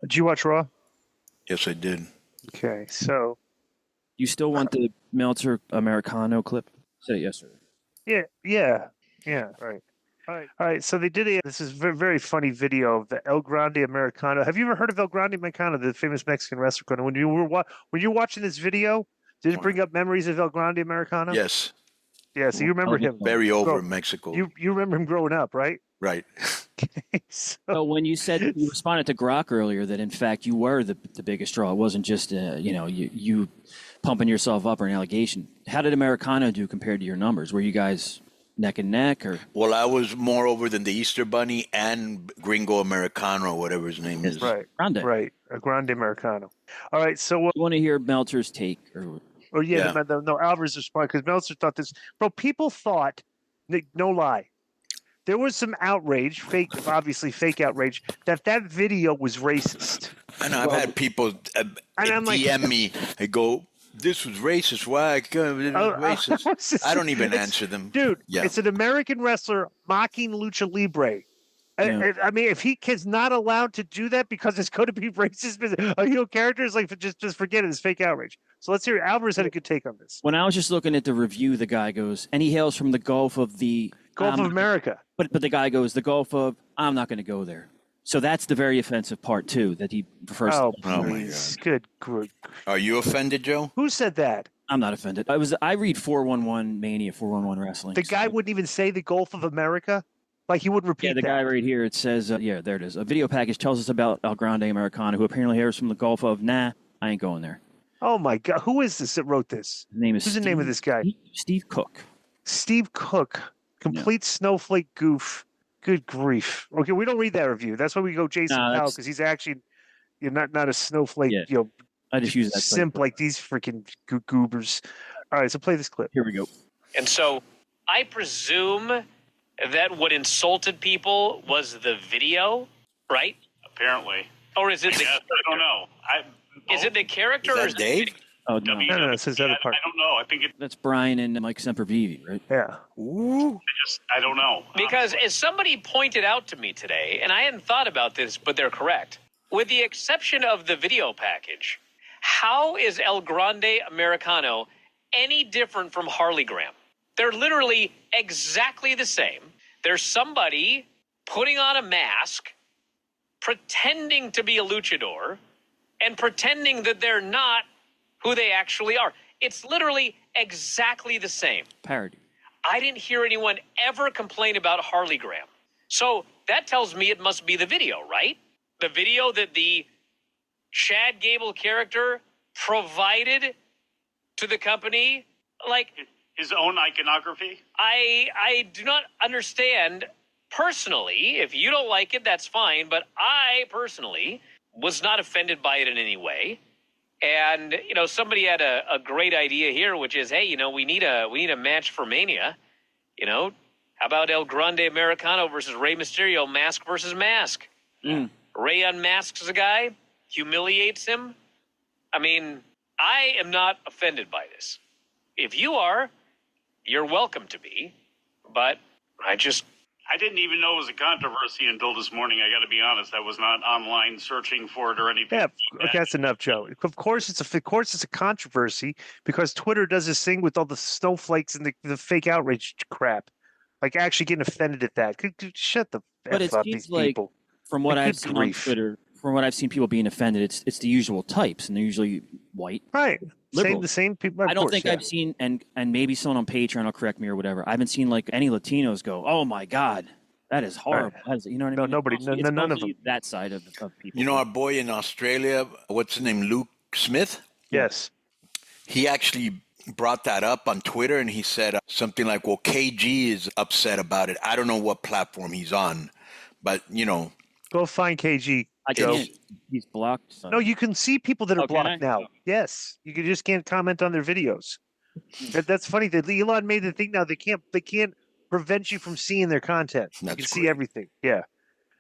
Did you watch Raw? Yes, I did. Okay, so You still want the Meltzer Americano clip? Said it yesterday. yeah, right. All right. So they did this is very, very funny video of the El Grande Americano. Have you ever heard of El Grande Americano, the famous Mexican wrestler? Konnan? When you're watching this video, did it bring up memories of El Grande Americano? Yes. Yeah. So you remember him Very over in Mexico. You remember him growing up, right? Right. So when you said you responded to Grok earlier that in fact you were the biggest draw, it wasn't just you pumping yourself up or an allegation. How did Americano do compared to your numbers? Were you guys neck and neck, or? Well, I was more over than the Easter Bunny and Gringo Americano, or whatever his name is. Right. Grande. Right. A Grande Americano. All right. So you want to hear Meltzer's take, or? Oh yeah. No, Alvarez responded because Meltzer thought this. Bro, people thought, no lie. There was some outrage, obviously fake outrage, that video was racist. I know. I've had people DM me. They go, "This was racist. Why? It was racist." I don't even answer them. Dude, it's an American wrestler mocking Lucha Libre. Yeah. I mean, if he's not allowed to do that because it's going to be racist, characters, like, just forget it. It's fake outrage. So let's hear. Alvarez had a good take on this. When I was just looking at the review, the guy goes, and he hails from the Gulf of America. But the guy goes, the Gulf of, I'm not going to go there. So that's the very offensive part, too, that he prefers. Oh my God. Good. Are you offended, Joe? Who said that? I'm not offended. I read 411 Mania, 411 Wrestling. The guy wouldn't even say the Gulf of America? Like, he wouldn't repeat that? Yeah, the guy right here, it says, there it is. A video package tells us about El Grande Americano, who apparently hails from the Gulf of, I ain't going there. Oh, my God. Who is this that wrote this? His name is Who's the name of this guy? Steve Cook. Steve Cook. Complete snowflake goof. Good grief. Okay, we don't read that review. That's why we go Jason Powell, because he's actually not a snowflake, I just use that simp like these freaking goobers. All right, so play this clip. Here we go. And so I presume that what insulted people was the video, right? Apparently. Or is it I don't know. Is it the character is or that is Dave? Oh, no. No, it's his other part. I don't know. I think that's Brian and Mike Sempervive, right? Yeah. Ooh. I don't know. Because as somebody pointed out to me today, and I hadn't thought about this, but they're correct, with the exception of the video package, how is El Grande Americano any different from Harley Graham? They're literally exactly the same. There's somebody putting on a mask, pretending to be a luchador, and pretending that they're not who they actually are. It's literally exactly the same. Parody. I didn't hear anyone ever complain about Harley Graham. So that tells me it must be the video, right? The video that the Chad Gable character provided to the company, like his own iconography. I do not understand personally. If you don't like it, that's fine. But I personally was not offended by it in any way. And, somebody had a great idea here, which is, hey, we need a match for Mania. How about El Grande Americano versus Rey Mysterio, mask versus mask? Rey unmasks a guy, humiliates him. I mean, I am not offended by this. If you are, you're welcome to be. But I didn't even know it was a controversy until this morning. I got to be honest. I was not online searching for it or anything. Yeah, okay, that's enough, Joe. Of course, it's a controversy because Twitter does this thing with all the snowflakes and the fake outrage crap, like actually getting offended at that. Shut the f up, these people. From what I've seen on Twitter, from what I've seen people being offended, it's the usual types, and they're usually white, right? The same people. I don't think I've seen, and maybe someone on Patreon will correct me or whatever. I haven't seen like any Latinos go, "Oh my God, that is horrible." Right. You know what I mean? No, nobody, none of them. That side of people. Our boy in Australia, what's his name, Luke Smith? Yes. He actually brought that up on Twitter, and he said something like, "Well, KG is upset about it. I don't know what platform he's on, but go find KG." He's blocked. So. No, you can see people that are blocked now. Yes, you just can't comment on their videos. That's funny that Elon made the thing now. They can't prevent you from seeing their content. You can see everything. Yeah.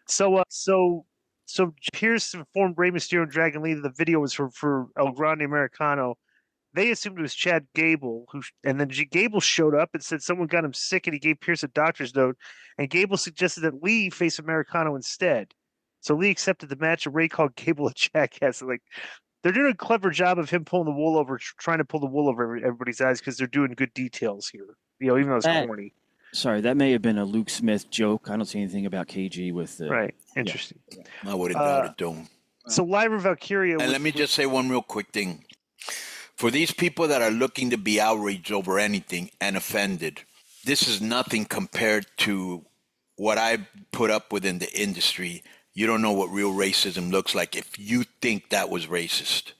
So here's some formed Rey Mysterio and Dragon Lee. The video was for El Grande Americano. They assumed it was Chad Gable, and then Gable showed up and said someone got him sick, and he gave Pierce a doctor's note. And Gable suggested that Lee face Americano instead. So Lee accepted the match, and Ray called Gable a jackass. Like, they're doing a clever job of him pulling the wool over, trying to pull the wool over everybody's eyes because they're doing good details here. Even though it's corny. Sorry, that may have been a Luke Smith joke. I don't see anything about KG with the... Right. Interesting. I wouldn't doubt it, though. So Lyra Valkyria... And let me just say one real quick thing. For these people that are looking to be outraged over anything and offended, this is nothing compared to what I put up with in the industry. You don't know what real racism looks like if you think that was racist.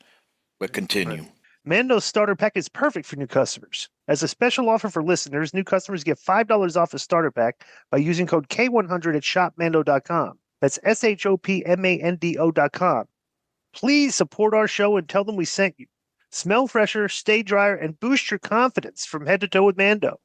But continue. Right. Mando's starter pack is perfect for new customers. As a special offer for listeners, new customers get $5 off a starter pack by using code K100 at shopmando.com. That's SHOPMANDO.com. Please support our show and tell them we sent you. Smell fresher, stay drier, and boost your confidence from head to toe with Mando.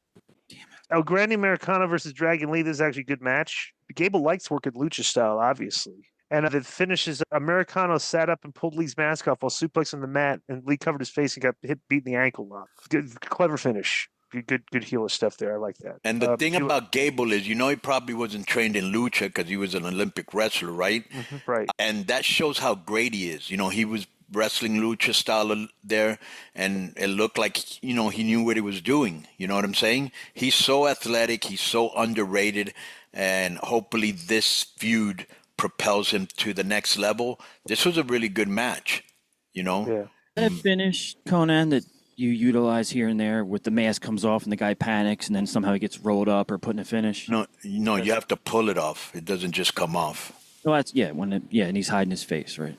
Oh, Grande Americano versus Dragon Lee. This is actually a good match. Gable likes working lucha style, obviously. And the finish is Americano sat up and pulled Lee's mask off while suplexing the mat, and Lee covered his face and got beat in the ankle lock. Good, clever finish. Good healer stuff there. I like that. And the thing about Gable is, he probably wasn't trained in lucha because he was an Olympic wrestler, right? Mm-hmm, right. And that shows how great he is. He was wrestling lucha style there, and it looked like, he knew what he was doing. You know what I'm saying? He's so athletic. He's so underrated. And hopefully this feud propels him to the next level. This was a really good match, Yeah. That finish, Konnan, that you utilize here and there with the mask comes off and the guy panics and then somehow he gets rolled up or put in a finish? No, you have to pull it off. It doesn't just come off. Well, that's, and he's hiding his face, right?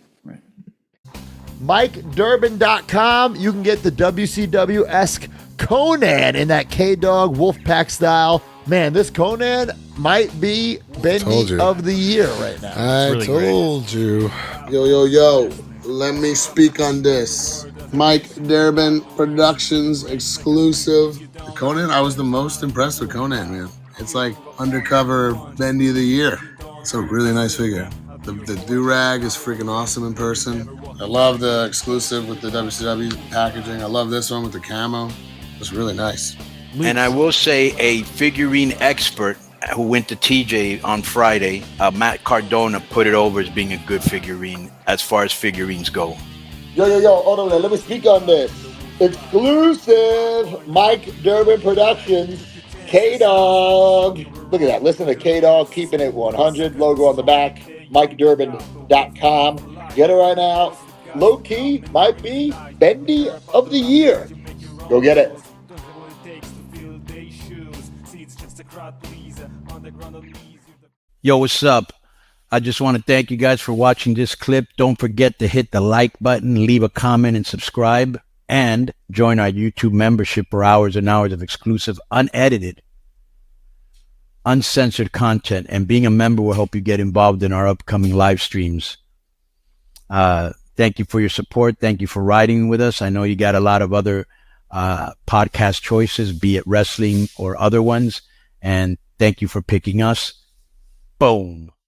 MikeDurbin.com. You can get the WCW-esque Konnan in that K-Dog Wolfpack style. Man, this Konnan might be Bendy of the Year right now. I really told you. Yo. Let me speak on this. Mike Durbin Productions exclusive. Konnan, I was the most impressed with Konnan, man. It's like undercover Bendy of the Year. It's a really nice figure. The do-rag is freaking awesome in person. I love the exclusive with the WCW packaging. I love this one with the camo. It's really nice. And I will say a figurine expert who went to TJ on Friday, Matt Cardona, put it over as being a good figurine as far as figurines go. Yo, hold on, let me speak on this. Exclusive Mike Durbin Productions, K-Dog. Look at that, listen to K-Dog, keeping it 100, logo on the back, MikeDurbin.com. Get it right now. Low key might be Bendy of the Year. Go get it. Yo, what's up? I just want to thank you guys for watching this clip. Don't forget to hit the like button, leave a comment, and subscribe. And join our YouTube membership for hours and hours of exclusive, unedited, uncensored content. And being a member will help you get involved in our upcoming live streams. Thank you for your support. Thank you for riding with us. I know you got a lot of other podcast choices, be it wrestling or other ones. And thank you for picking us. Boom.